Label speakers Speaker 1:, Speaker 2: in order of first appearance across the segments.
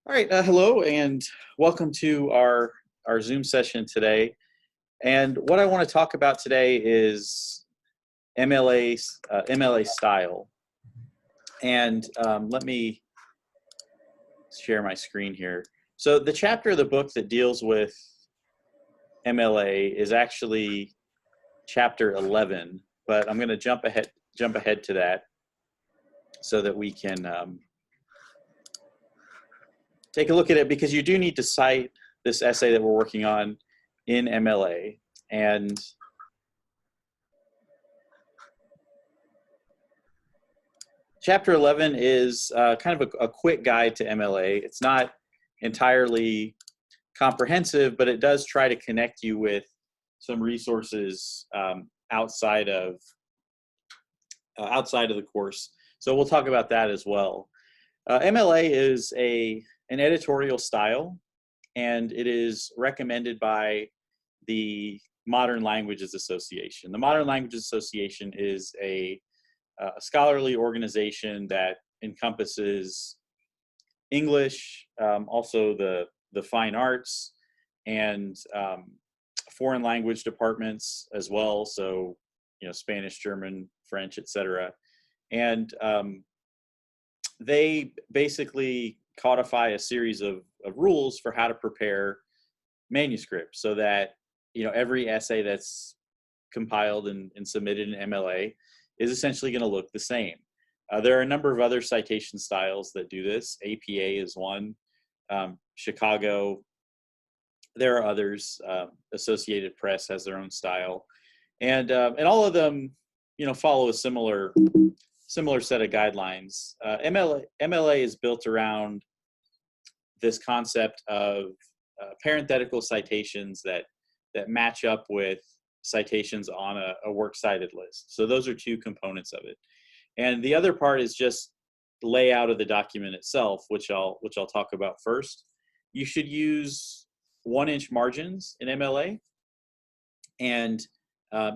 Speaker 1: All right, hello and welcome to our Zoom session today. And what I want to talk about today is MLA style. And let me share my screen here. So the chapter of the book that deals with MLA is actually chapter 11, but I'm going to jump ahead to that so that we can take a look at it, because you do need to cite this essay that we're working on in MLA. And chapter 11 is kind of a quick guide to MLA. It's not entirely comprehensive, but it does try to connect you with some resources outside of the course. So we'll talk about that as well. MLA is an editorial style, and it is recommended by the Modern Languages Association. The Modern Languages Association is a scholarly organization that encompasses English, also the fine arts, and foreign language departments as well. So, Spanish, German, French, etc. And they basically codify a series of rules for how to prepare manuscripts, so that every essay that's compiled and submitted in MLA is essentially going to look the same. There are a number of other citation styles that do this. APA is one. Chicago. There are others. Associated Press has their own style, and all of them, follow a similar set of guidelines. MLA is built around this concept of parenthetical citations that match up with citations on a works cited list. So those are two components of it. And the other part is just the layout of the document itself, which I'll talk about first. You should use 1-inch margins in MLA, and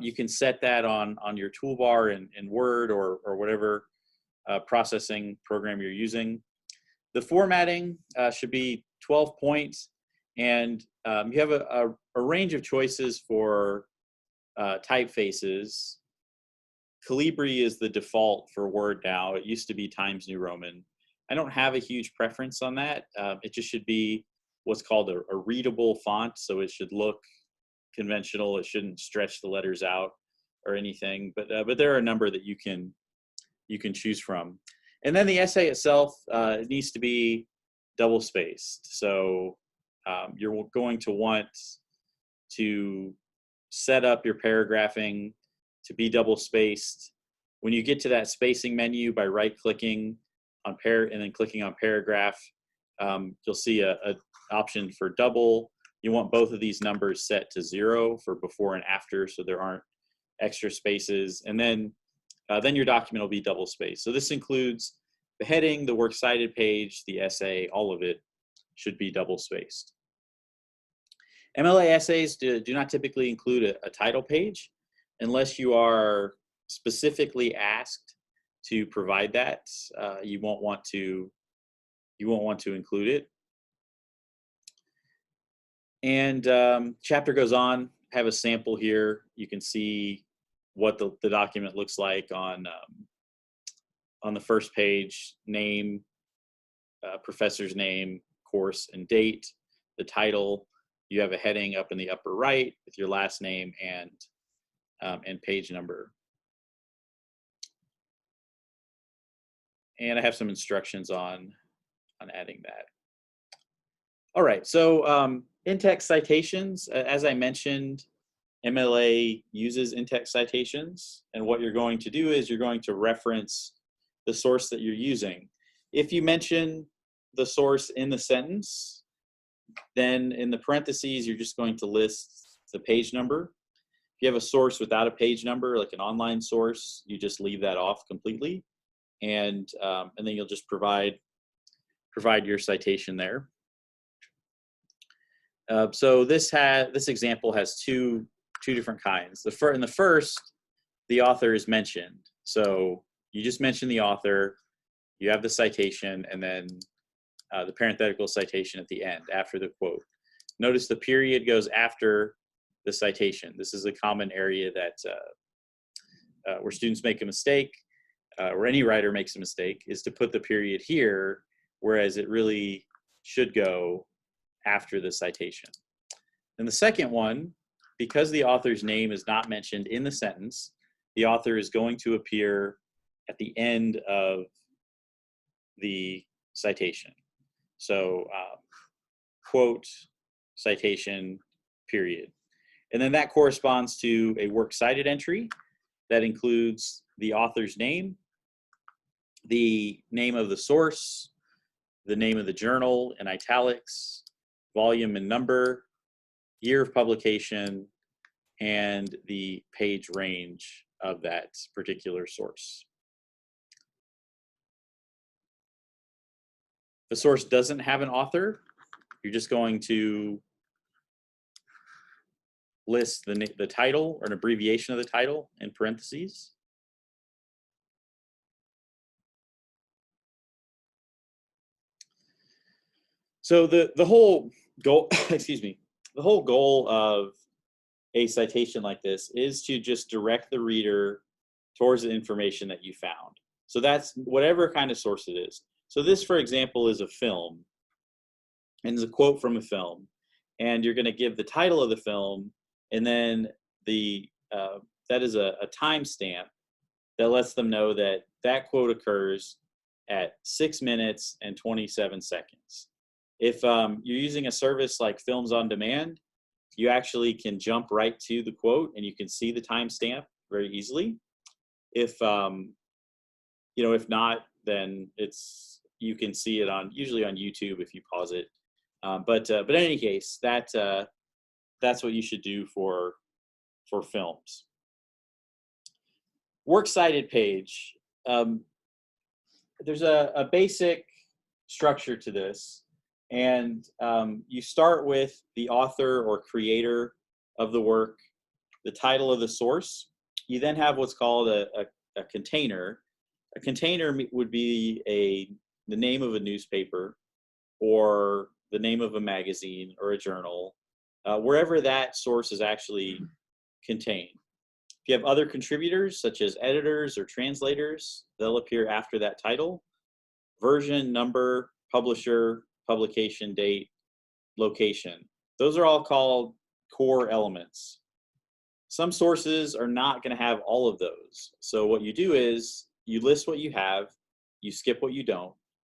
Speaker 1: you can set that on your toolbar in Word or whatever processing program you're using. The formatting should be 12 points, and you have a range of choices for typefaces. Calibri is the default for Word now. It used to be Times New Roman. I don't have a huge preference on that. It just should be what's called a readable font, so it should look conventional. It shouldn't stretch the letters out or anything. But there are a number that you can choose from. And then the essay itself it needs to be double spaced. So you're going to want to set up your paragraphing to be double spaced. When you get to that spacing menu, by right-clicking on and then clicking on paragraph, you'll see a option for double. You want both of these numbers set to 0 for before and after, so there aren't extra spaces. And then your document will be double spaced. So this includes the heading, the works cited page, the essay, all of it should be double spaced. MLA essays do not typically include a title page unless you are specifically asked to provide that. You won't want to include it. And chapter goes on. I have a sample here. You can see what the document looks like on the first page: name, professor's name, course, and date. The title. You have a heading up in the upper right with your last name and page number. And I have some instructions on adding that. All right, so in-text citations, as I mentioned, MLA uses in-text citations, and what you're going to do is you're going to reference the source that you're using. If you mention the source in the sentence, then in the parentheses, you're just going to list the page number. If you have a source without a page number, like an online source, you just leave that off completely, and then you'll just provide your citation there. So this example has two different kinds. In the first, the author is mentioned. So you just mention the author, you have the citation, and then the parenthetical citation at the end, after the quote. Notice the period goes after the citation. This is a common area that where students make a mistake, or any writer makes a mistake, is to put the period here, whereas it really should go after the citation. And the second one, because the author's name is not mentioned in the sentence, the author is going to appear at the end of the citation. So quote, citation, period. And then that corresponds to a works cited entry that includes the author's name, the name of the source, the name of the journal in italics, volume and number, year of publication, and the page range of that particular source. If the source doesn't have an author, you're just going to list the title or an abbreviation of the title in parentheses. So the whole goal, excuse me, the whole goal of a citation like this is to just direct the reader towards the information that you found. So that's whatever kind of source it is. So this, for example, is a film, and it's a quote from a film, and you're going to give the title of the film, and then that is a timestamp that lets them know that that quote occurs at 6 minutes and 27 seconds. If you're using a service like Films on Demand, you actually can jump right to the quote and you can see the timestamp very easily. If if not, then you can see it usually on YouTube if you pause it. But in any case, that's what you should do for films. Works cited page. There's a basic structure to this. And you start with the author or creator of the work, the title of the source. You then have what's called a container. A container would be the name of a newspaper or the name of a magazine or a journal, wherever that source is actually contained. If you have other contributors, such as editors or translators, they'll appear after that title. Version, number, publisher, publication date, location. Those are all called core elements. Some sources are not going to have all of those. So what you do is you list what you have, you skip what you don't,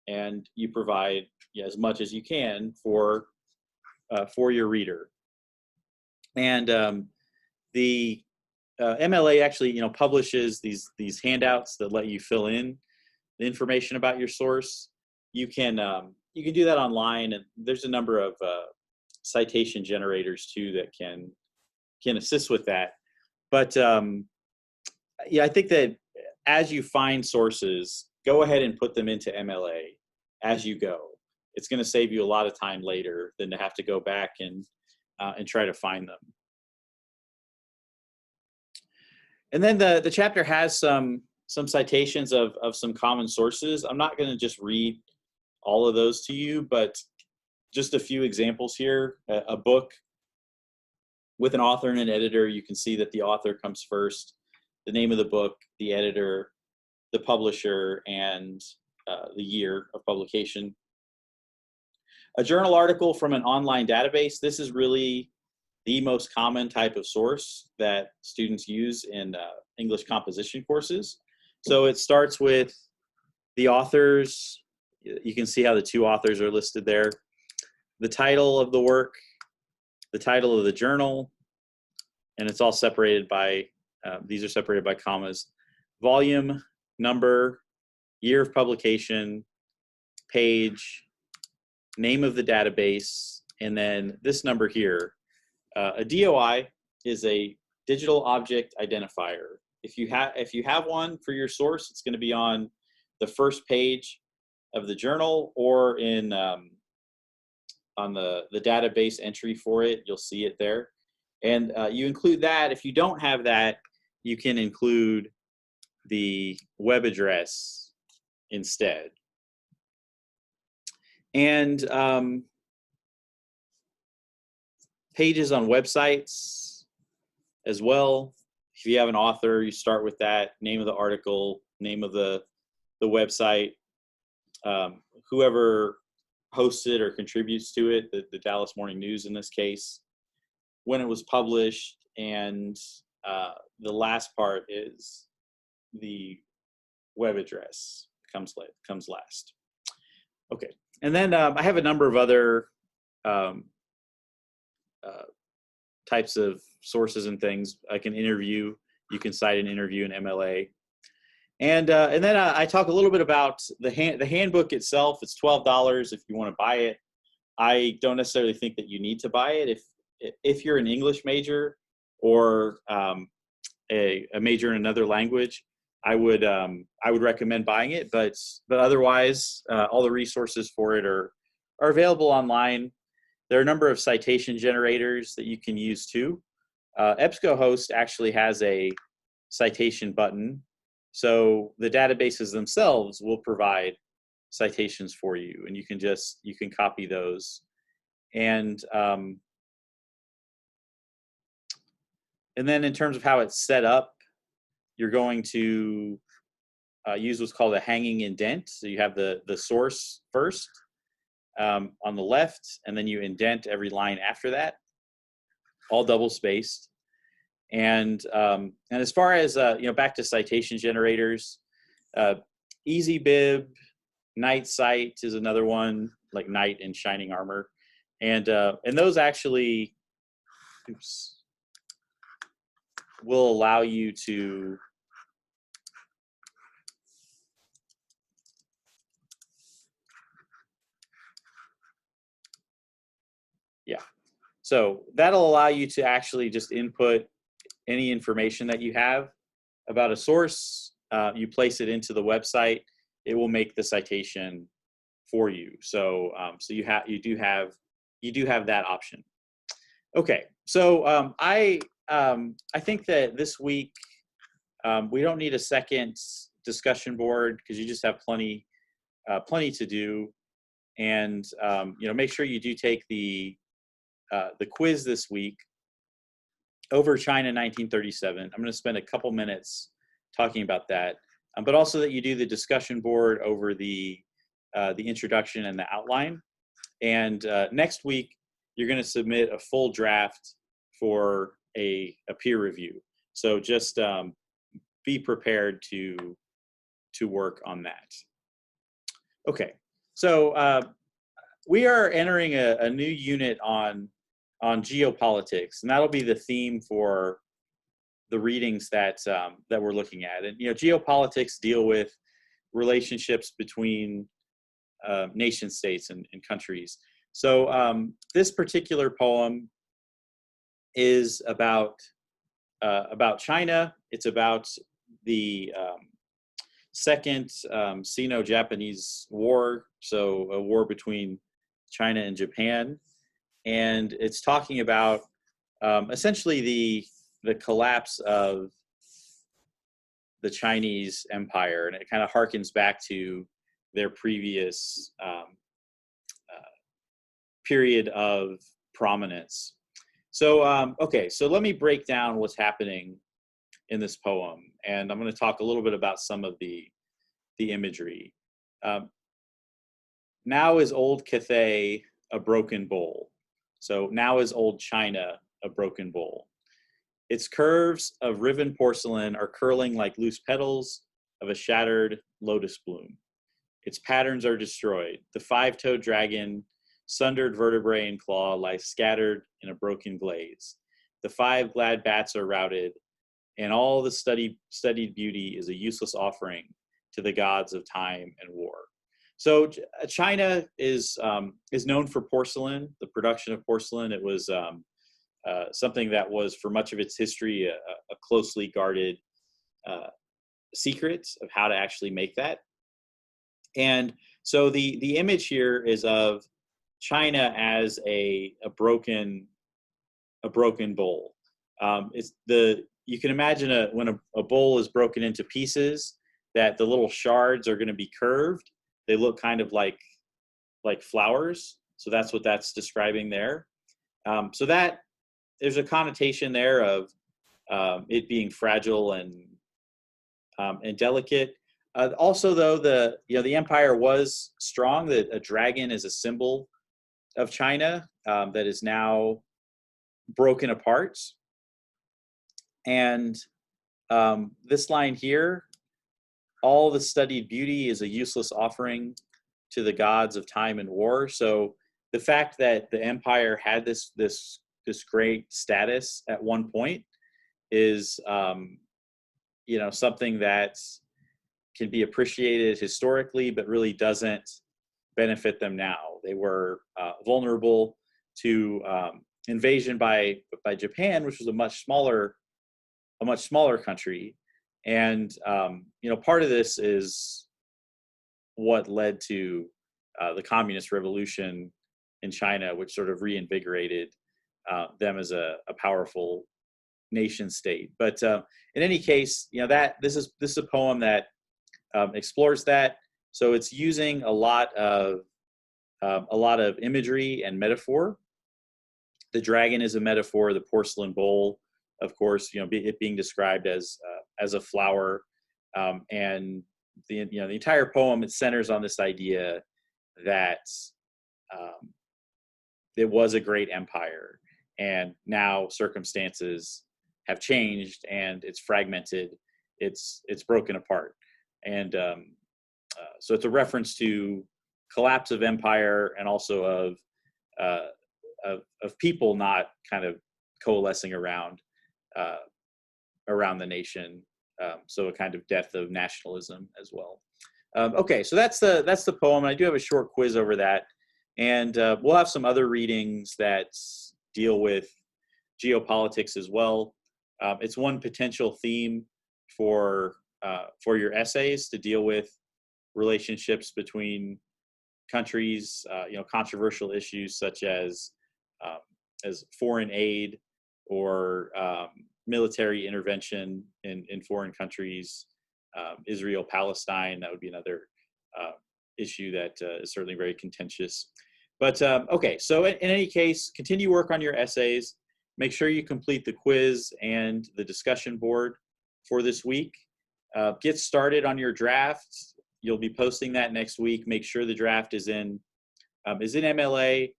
Speaker 1: and you provide as much as you can for your reader. And the MLA actually publishes these handouts that let you fill in the information about your source. You can do that online, and there's a number of citation generators too that can assist with that. But I think that as you find sources, go ahead and put them into MLA as you go. It's going to save you a lot of time later than to have to go back and try to find them. And then the chapter has some citations of some common sources. I'm not going to just read all of those to you, but just a few examples here. A book with an author and an editor, you can see that the author comes first, the name of the book, the editor, the publisher, and the year of publication. A journal article from an online database. This is really the most common type of source that students use in English composition courses. So it starts with the authors. You can see how the two authors are listed there. The title of the work, the title of the journal, and it's all separated by, these are separated by commas. Volume, number, year of publication, page, name of the database, and then this number here. A DOI is a digital object identifier. If you have one for your source, it's going to be on the first page of the journal or in on the database entry for it. You'll see it there, and you include that. If you don't have that, you can include the web address instead. And pages on websites as well. If you have an author, you start with that, name of the article, name of the website, whoever hosts it or contributes to it, the Dallas Morning News in this case, when it was published, and the last part is the web address comes last. Okay, and then I have a number of other types of sources and things. I can interview. You can cite an interview in MLA, and then I talk a little bit about the handbook itself. It's $12 if you want to buy it. I don't necessarily think that you need to buy it if you're an English major or a major in another language. I would recommend buying it, but otherwise, all the resources for it are available online. There are a number of citation generators that you can use too. EBSCOhost actually has a citation button, so the databases themselves will provide citations for you, and you can copy those. And then in terms of how it's set up, you're going to use what's called a hanging indent. So you have the source first on the left, and then you indent every line after that, all double spaced. And as far as back to citation generators, EasyBib, Night Cite is another one, like Knight in Shining Armor, and those actually will allow you to so that'll allow you to actually just input any information that you have about a source. You place it into the website, it will make the citation for you. So you do have that option. Okay, so I think that this week we don't need a second discussion board because you just have plenty to do, and make sure you do take the quiz this week over China 1937. I'm going to spend a couple minutes talking about that, but also that you do the discussion board over the introduction and the outline. And next week, you're going to submit a full draft for a peer review. So just be prepared to work on that. Okay, so we are entering a new unit on geopolitics, and that'll be the theme for the readings that we're looking at. And geopolitics deal with relationships between nation states and countries. So this particular poem is about China. It's about the Second Sino-Japanese War, so a war between China and Japan. And it's talking about essentially the collapse of the Chinese empire, and it kind of harkens back to their previous period of prominence. So okay, so let me break down what's happening in this poem, and I'm going to talk a little bit about some of the imagery. Now is old Cathay a broken bowl. So now is old China a broken bowl. Its curves of riven porcelain are curling like loose petals of a shattered lotus bloom. Its patterns are destroyed. The five-toed dragon, sundered vertebrae and claw, lie scattered in a broken glaze. The five glad bats are routed, and all the studied beauty is a useless offering to the gods of time and war. So China is known for porcelain, the production of porcelain. It was something that was, for much of its history, a closely guarded secret of how to actually make that. And so the image here is of China as a broken bowl. You can imagine when a bowl is broken into pieces, that the little shards are going to be curved. They look kind of like like flowers. So that's what that's describing there. So that there's a connotation there of it being fragile and delicate. Also, though, the empire was strong. That a dragon is a symbol of China that is now broken apart. And this line here, all the studied beauty is a useless offering to the gods of time and war. So the fact that the empire had this great status at one point is something that can be appreciated historically, but really doesn't benefit them now. They were vulnerable to invasion by Japan, which was a much smaller country, and part of this is what led to the communist revolution in China, which sort of reinvigorated them as a powerful nation state. But in any case, that this is a poem that explores that. So it's using a lot of imagery and metaphor. The dragon is a metaphor. The porcelain bowl, of course, it being described as a flower, and the entire poem, it centers on this idea that it was a great empire, and now circumstances have changed, and it's fragmented, it's broken apart, and so it's a reference to collapse of empire, and also of people not kind of coalescing around the nation. So a kind of death of nationalism as well. Okay, so that's the poem. I do have a short quiz over that, and we'll have some other readings that deal with geopolitics as well. It's one potential theme for your essays, to deal with relationships between countries, controversial issues such as foreign aid or military intervention in foreign countries, Israel, Palestine. That would be another issue that is certainly very contentious. But okay, so in any case, continue work on your essays. Make sure you complete the quiz and the discussion board for this week. Get started on your draft. You'll be posting that next week. Make sure the draft is in MLA.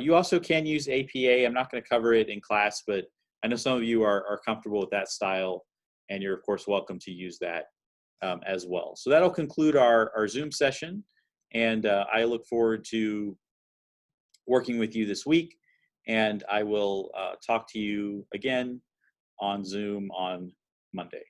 Speaker 1: You also can use APA. I'm not going to cover it in class, but I know some of you are comfortable with that style, and you're, of course, welcome to use that as well. So that'll conclude our Zoom session, and I look forward to working with you this week, and I will talk to you again on Zoom on Monday.